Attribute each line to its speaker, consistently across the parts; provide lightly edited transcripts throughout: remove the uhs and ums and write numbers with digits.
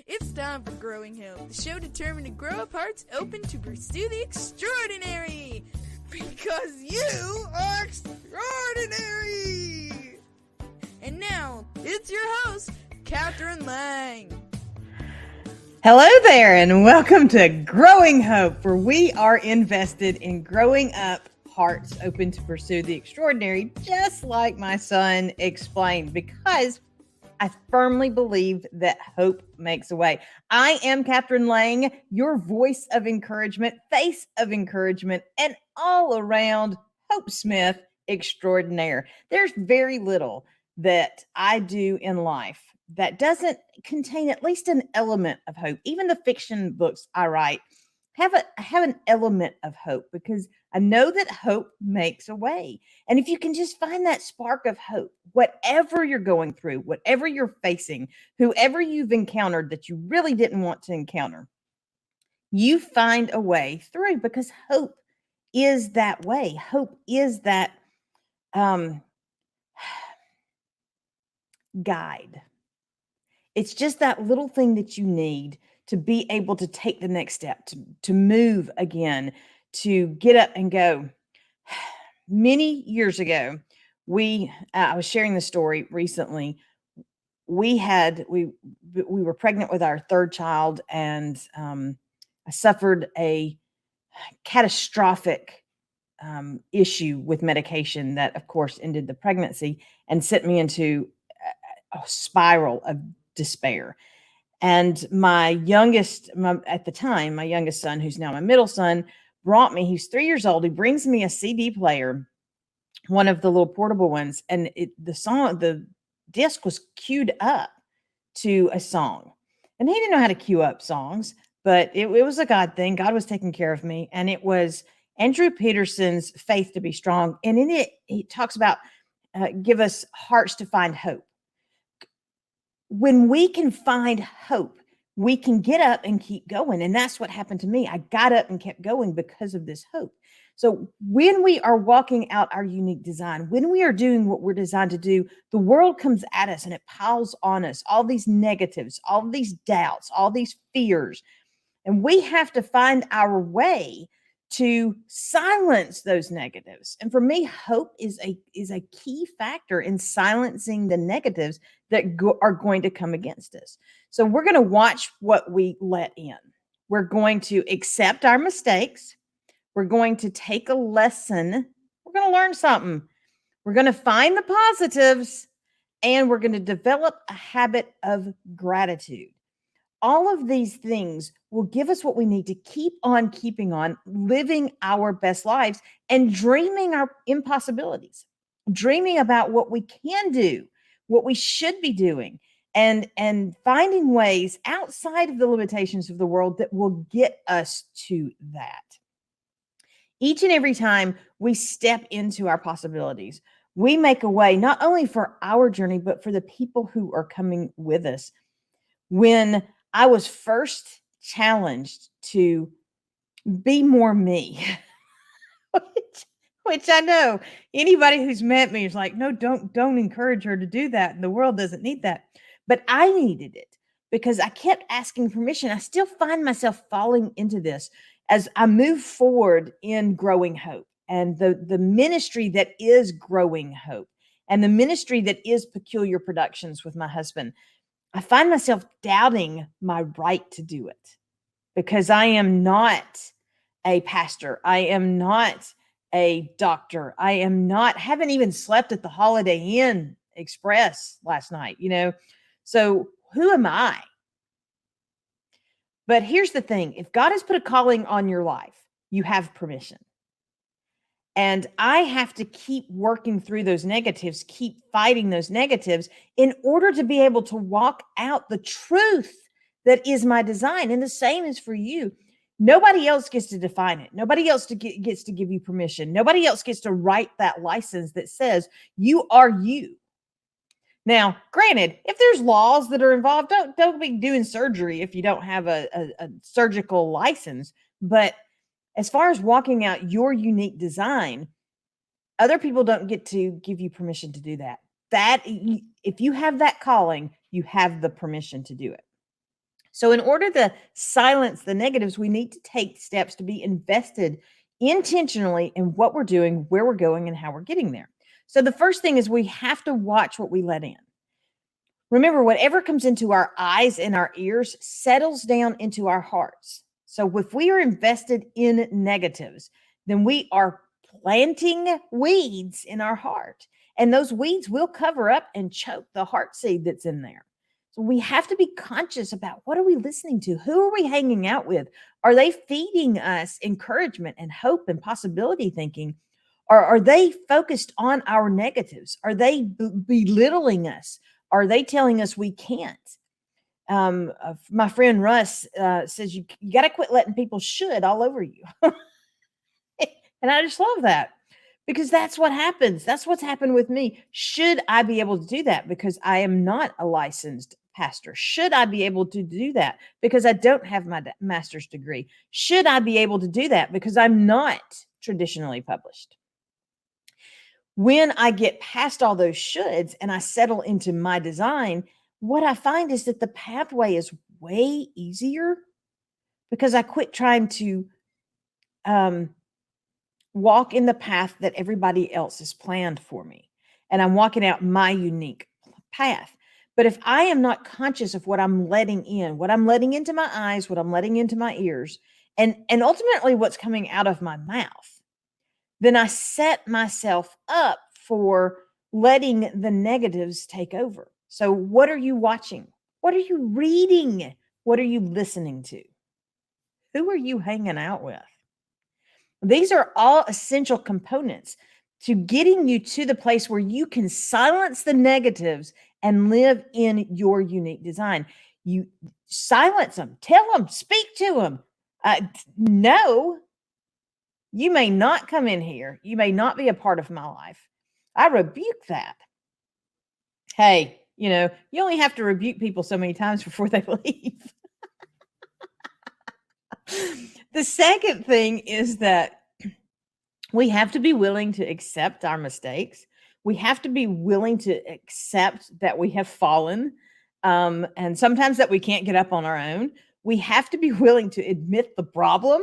Speaker 1: It's time for Growing Hope, the show determined to grow up hearts open to pursue the extraordinary. Because you are extraordinary! And now, it's your host, Catherine Lang.
Speaker 2: Hello there, and welcome to Growing Hope, where we are invested in growing up hearts open to pursue the extraordinary, just like my son explained, because I firmly believe that hope makes a way. I am Catherine Lang, your voice of encouragement, face of encouragement, and all around Hope Smith extraordinaire. There's very little that I do in life that doesn't contain at least an element of hope. Even the fiction books I write have an element of hope because I know that hope makes a way. And if you can just find that spark of hope, whatever you're going through, whatever you're facing, whoever you've encountered that you really didn't want to encounter, you find a way through because hope is that way. Hope is that guide. It's just that little thing that you need to be able to take the next step, to move again, to get up and go. Many years ago, I was sharing the story recently. We were pregnant with our third child, and I suffered a catastrophic issue with medication that, of course, ended the pregnancy and sent me into a spiral of despair. And at the time, my youngest son, who's now my middle son, he's 3 years old. He brings me a CD player, one of the little portable ones. And the disc was queued up to a song. And he didn't know how to queue up songs, but it was a God thing. God was taking care of me. And it was Andrew Peterson's Faith to Be Strong. And in it, he talks about give us hearts to find hope. When we can find hope, we can get up and keep going. And that's what happened to me. I got up and kept going because of this hope. So when we are walking out our unique design, when we are doing what we're designed to do, the world comes at us and it piles on us all these negatives, all these doubts, all these fears. And we have to find our way to silence those negatives. And for me, hope is a key factor in silencing the negatives that are going to come against us. So we're going to watch what we let in. We're going to accept our mistakes. We're going to take a lesson. We're going to learn something. We're going to find the positives, and we're going to develop a habit of gratitude. All of these things will give us what we need to keep on keeping on, living our best lives and dreaming our impossibilities, dreaming about what we can do, what we should be doing, and finding ways outside of the limitations of the world that will get us to that. Each and every time we step into our possibilities, we make a way not only for our journey, but for the people who are coming with us. When I was first challenged to be more me, which I know anybody who's met me is like, no, don't encourage her to do that. And the world doesn't need that. But I needed it because I kept asking permission. I still find myself falling into this as I move forward in Growing Hope and the ministry that is Growing Hope and the ministry that is Peculiar Productions with my husband. I find myself doubting my right to do it because I am not a pastor. I am not a doctor. Haven't even slept at the Holiday Inn Express last night, So who am I? But here's the thing. If God has put a calling on your life, you have permission. And I have to keep working through those negatives, keep fighting those negatives in order to be able to walk out the truth that is my design. And the same is for you. Nobody else gets to define it. Nobody else gets to give you permission. Nobody else gets to write that license that says you are you. Now, granted, if there's laws that are involved, don't be doing surgery if you don't have a surgical license. But as far as walking out your unique design, other people don't get to give you permission to do that. If you have that calling, you have the permission to do it. So, in order to silence the negatives, we need to take steps to be invested intentionally in what we're doing, where we're going, and how we're getting there. So, the first thing is we have to watch what we let in. Remember, whatever comes into our eyes and our ears settles down into our hearts. So, if we are invested in negatives, then we are planting weeds in our heart. And those weeds will cover up and choke the heart seed that's in there. So we have to be conscious about what are we listening to? Who are we hanging out with? Are they feeding us encouragement and hope and possibility thinking? Or are they focused on our negatives? Are they belittling us? Are they telling us we can't? My friend Russ says you got to quit letting people should all over you. And I just love that because that's what happens. That's what's happened with me. Should I be able to do that because I am not a licensed pastor? Should I be able to do that because I don't have my master's degree? Should I be able to do that because I'm not traditionally published? When I get past all those shoulds and I settle into my design, what I find is that the pathway is way easier because I quit trying to walk in the path that everybody else has planned for me. And I'm walking out my unique path. But if I am not conscious of what I'm letting in, what I'm letting into my eyes, what I'm letting into my ears, and ultimately what's coming out of my mouth, then I set myself up for letting the negatives take over. So what are you watching? What are you reading? What are you listening to? Who are you hanging out with? These are all essential components to getting you to the place where you can silence the negatives and live in your unique design. You silence them, tell them, speak to them. No, you may not come in here. You may not be a part of my life. I rebuke that. Hey, you only have to rebuke people so many times before they leave. The second thing is that we have to be willing to accept our mistakes. We have to be willing to accept that we have fallen, and sometimes that we can't get up on our own. We have to be willing to admit the problem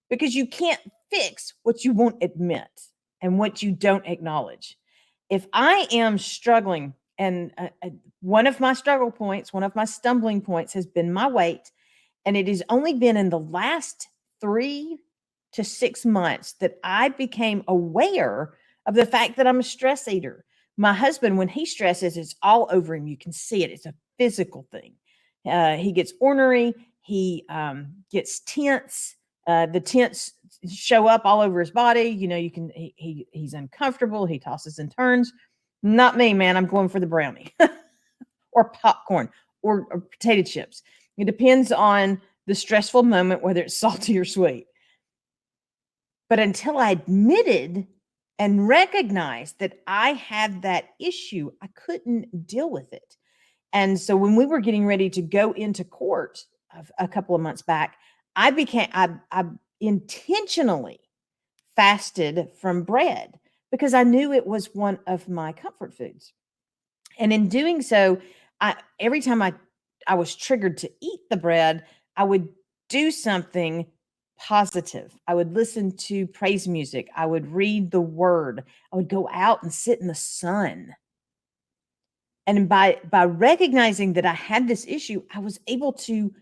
Speaker 2: because you can't fix what you won't admit and what you don't acknowledge. If I am struggling, and one of my struggle points, one of my stumbling points has been my weight, and it has only been in the last 3 to 6 months that I became aware of the fact that I'm a stress eater. My husband, when he stresses, it's all over him. You can see it. It's a physical thing. He gets ornery. He gets tense. The tense show up all over his body. He's uncomfortable. He tosses and turns. Not me, man. I'm going for the brownie or popcorn or potato chips. It depends on the stressful moment, whether it's salty or sweet. But until I admitted and recognized that I had that issue, I couldn't deal with it. And so when we were getting ready to go into court a couple of months back, I intentionally fasted from bread because I knew it was one of my comfort foods. And in doing so, every time I was triggered to eat the bread, I would do something positive. I would listen to praise music. I would read the word. I would go out and sit in the sun. And by recognizing that I had this issue, I was able to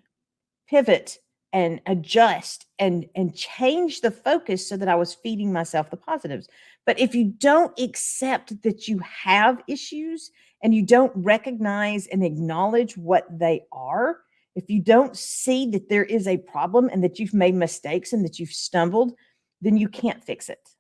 Speaker 2: pivot and adjust and change the focus so that I was feeding myself the positives. But if you don't accept that you have issues and you don't recognize and acknowledge what they are, if you don't see that there is a problem and that you've made mistakes and that you've stumbled, then you can't fix it.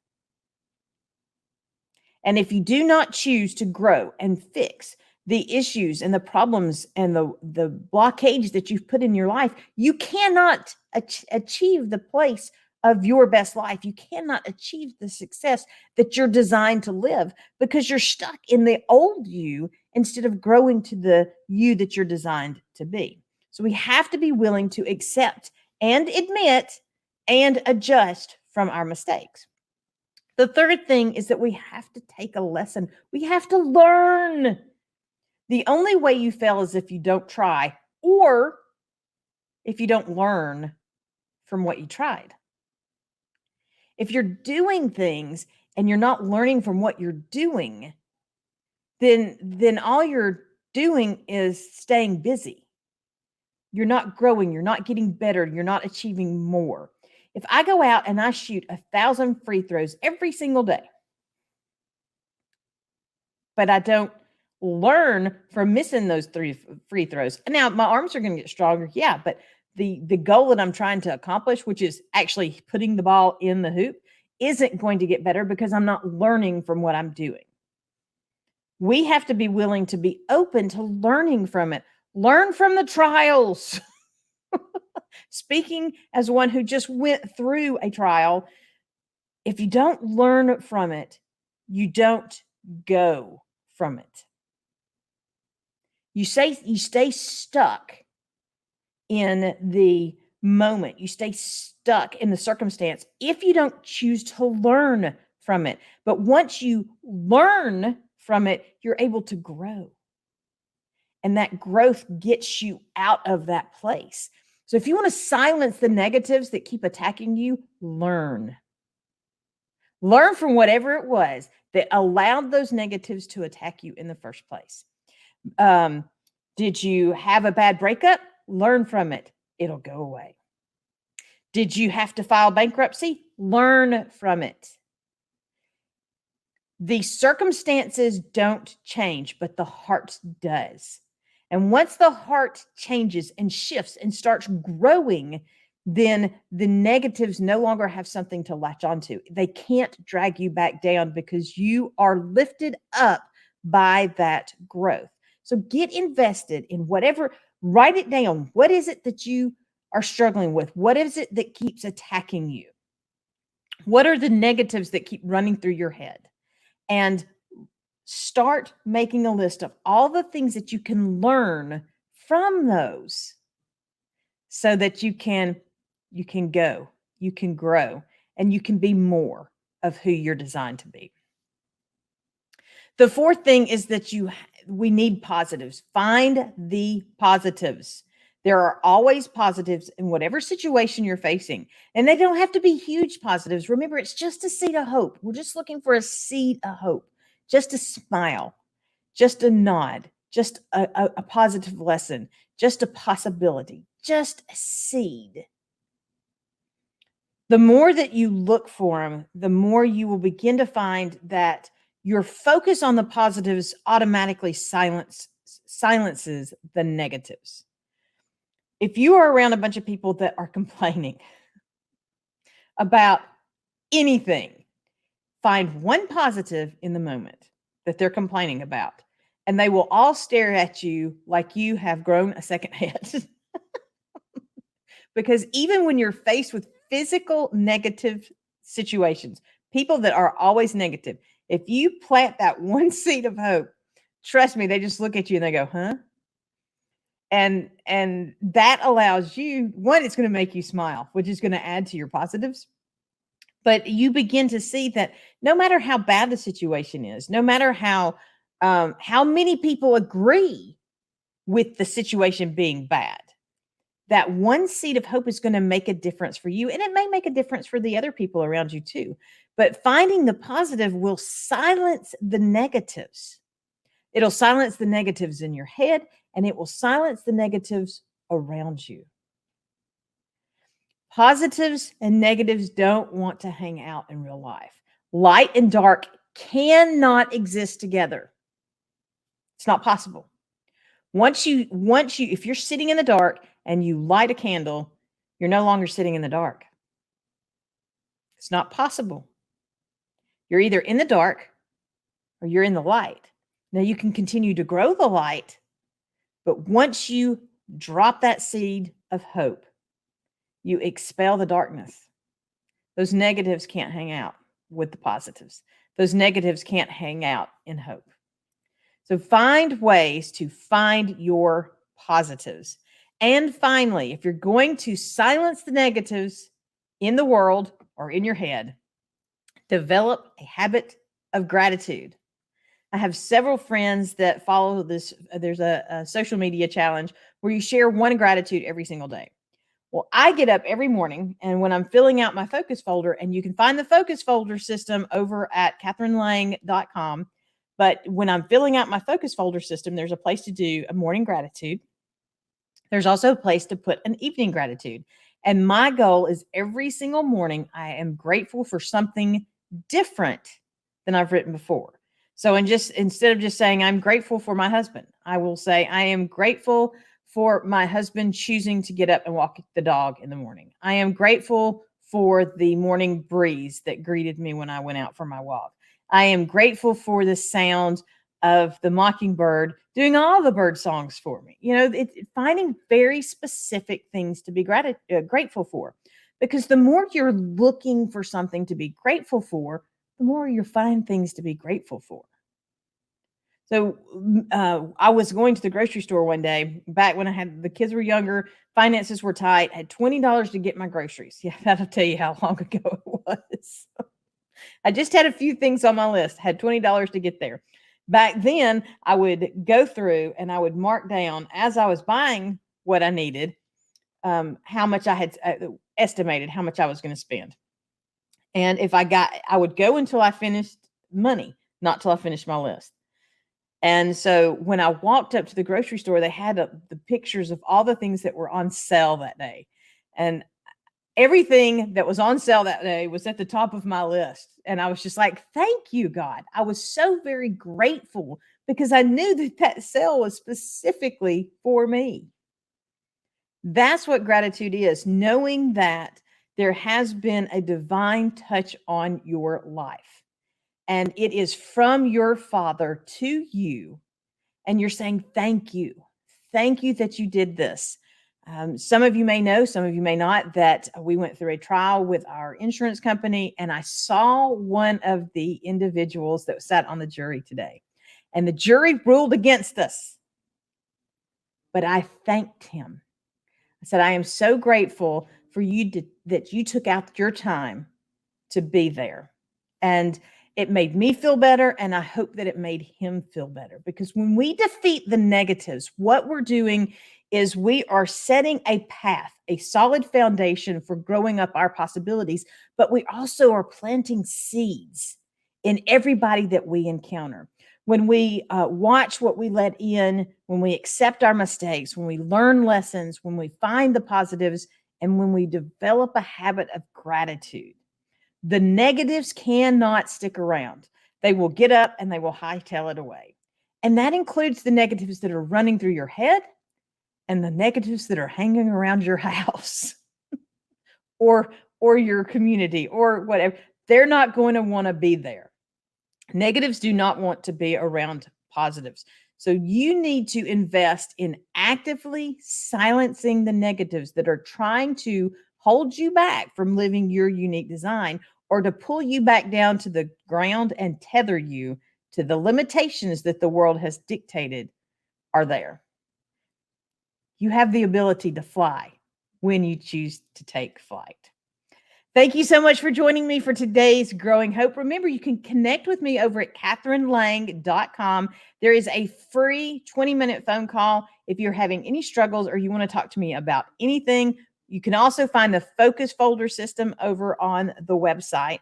Speaker 2: And if you do not choose to grow and fix the issues and the problems and the blockage that you've put in your life, you cannot achieve the place of your best life. You cannot achieve the success that you're designed to live because you're stuck in the old you instead of growing to the you that you're designed to be. So we have to be willing to accept and admit and adjust from our mistakes. The third thing is that we have to take a lesson. We have to learn. The only way you fail is if you don't try, or if you don't learn from what you tried. If you're doing things and you're not learning from what you're doing, then all you're doing is staying busy. You're not growing, you're not getting better, you're not achieving more. If I go out and I shoot 1,000 free throws every single day, but I don't learn from missing those free throws. Now, my arms are going to get stronger, yeah, but the goal that I'm trying to accomplish, which is actually putting the ball in the hoop, isn't going to get better because I'm not learning from what I'm doing. We have to be willing to be open to learning from it. Learn from the trials. Speaking as one who just went through a trial, if you don't learn from it, you don't go from it. You stay stuck in the moment. You stay stuck in the circumstance if you don't choose to learn from it. But once you learn from it, you're able to grow. And that growth gets you out of that place. So if you want to silence the negatives that keep attacking you, learn. Learn from whatever it was that allowed those negatives to attack you in the first place. Did you have a bad breakup? Learn from it. It'll go away. Did you have to file bankruptcy? Learn from it. The circumstances don't change, but the heart does. And once the heart changes and shifts and starts growing, then the negatives no longer have something to latch onto. They can't drag you back down because you are lifted up by that growth. So get invested in whatever, write it down. What is it that you are struggling with? What is it that keeps attacking you? What are the negatives that keep running through your head? And start making a list of all the things that you can learn from those so that you can go, you can grow, and you can be more of who you're designed to be. The fourth thing is that we need positives. Find the positives. There are always positives in whatever situation you're facing, and they don't have to be huge positives. Remember, it's just a seed of hope. We're just looking for a seed of hope, just a smile, just a nod, just a positive lesson, just a possibility, just a seed. The more that you look for them, the more you will begin to find that your focus on the positives automatically silences the negatives. If you are around a bunch of people that are complaining about anything, find one positive in the moment that they're complaining about, and they will all stare at you like you have grown a second head. Because even when you're faced with physical negative situations, people that are always negative, if you plant that one seed of hope, trust me, they just look at you and they go, huh? And that allows you, one, it's going to make you smile, which is going to add to your positives. But you begin to see that no matter how bad the situation is, no matter how many people agree with the situation being bad, that one seed of hope is going to make a difference for you. And it may make a difference for the other people around you too. But finding the positive will silence the negatives. It'll silence the negatives in your head, and it will silence the negatives around you. Positives and negatives don't want to hang out in real life. Light and dark cannot exist together. It's not possible. Once you, if you're sitting in the dark and you light a candle, you're no longer sitting in the dark. It's not possible. You're either in the dark or you're in the light. Now you can continue to grow the light, but once you drop that seed of hope, you expel the darkness. Those negatives can't hang out with the positives. Those negatives can't hang out in hope. So find ways to find your positives. And finally, if you're going to silence the negatives in the world or in your head, develop a habit of gratitude. I have several friends that follow this. There's a social media challenge where you share one gratitude every single day. Well, I get up every morning, and when I'm filling out my focus folder, and you can find the focus folder system over at catherinelang.com. But when I'm filling out my focus folder system, there's a place to do a morning gratitude. There's also a place to put an evening gratitude. And my goal is every single morning, I am grateful for something different than I've written before. So, instead of just saying I'm grateful for my husband, I will say I am grateful for my husband choosing to get up and walk the dog in the morning. I am grateful for the morning breeze that greeted me when I went out for my walk. I am grateful for the sound of the mockingbird doing all the bird songs for me. Finding very specific things to be grateful for, because the more you're looking for something to be grateful for, the more you find things to be grateful for. So I was going to the grocery store one day back when the kids were younger, finances were tight, had $20 to get my groceries. Yeah, that'll tell you how long ago it was. I just had a few things on my list, had $20 to get there. Back then, I would go through and I would mark down as I was buying what I needed, how much I had estimated how much I was going to spend. And I would go until I finished money, not till I finished my list. And so when I walked up to the grocery store, they had the pictures of all the things that were on sale that day. And everything that was on sale that day was at the top of my list. And I was just like, thank you, God. I was so very grateful because I knew that sale was specifically for me. That's what gratitude is, knowing that there has been a divine touch on your life. And it is from your Father to you. And you're saying, thank you. Thank you that you did this. Some of you may know, some of you may not, that we went through a trial with our insurance company. And I saw one of the individuals that sat on the jury today. And the jury ruled against us. But I thanked him. I said, I am so grateful for you that you took out your time to be there. And it made me feel better, and I hope that it made him feel better. Because when we defeat the negatives, what we're doing is we are setting a path, a solid foundation for growing up our possibilities, but we also are planting seeds in everybody that we encounter. When we watch what we let in, when we accept our mistakes, when we learn lessons, when we find the positives, and when we develop a habit of gratitude, the negatives cannot stick around. They will get up and they will hightail it away. And that includes the negatives that are running through your head and the negatives that are hanging around your house or your community or whatever. They're not going to want to be there. Negatives do not want to be around positives. So you need to invest in actively silencing the negatives that are trying to hold you back from living your unique design, or to pull you back down to the ground and tether you to the limitations that the world has dictated are there. You have the ability to fly when you choose to take flight. Thank you so much for joining me for today's Growing Hope. Remember, you can connect with me over at catherinelang.com. There is a free 20-minute phone call if you're having any struggles or you want to talk to me about anything. You can also find the focus folder system over on the website.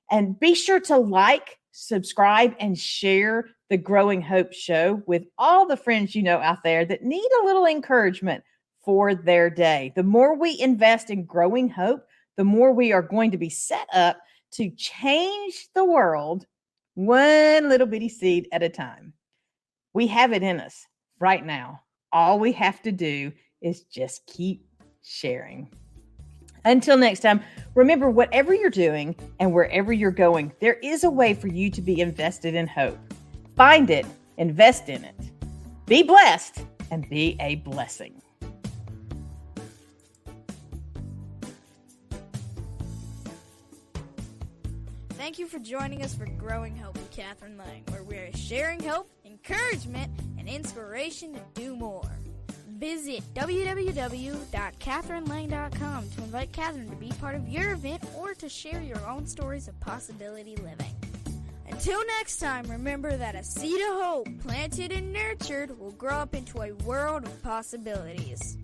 Speaker 2: And be sure to like, subscribe, and share the Growing Hope show with all the friends you know out there that need a little encouragement for their day. The more we invest in growing hope, the more we are going to be set up to change the world one little bitty seed at a time. We have it in us right now. All we have to do is just keep sharing. Until next time, remember, whatever you're doing and wherever you're going, there is a way for you to be invested in hope. Find it, invest in it. Be blessed and be a blessing.
Speaker 1: Thank you for joining us for Growing Hope with Catherine Lang, where we are sharing hope, encouragement, and inspiration to do more. Visit www.catherinelang.com to invite Catherine to be part of your event or to share your own stories of possibility living. Until next time, remember that a seed of hope planted and nurtured will grow up into a world of possibilities.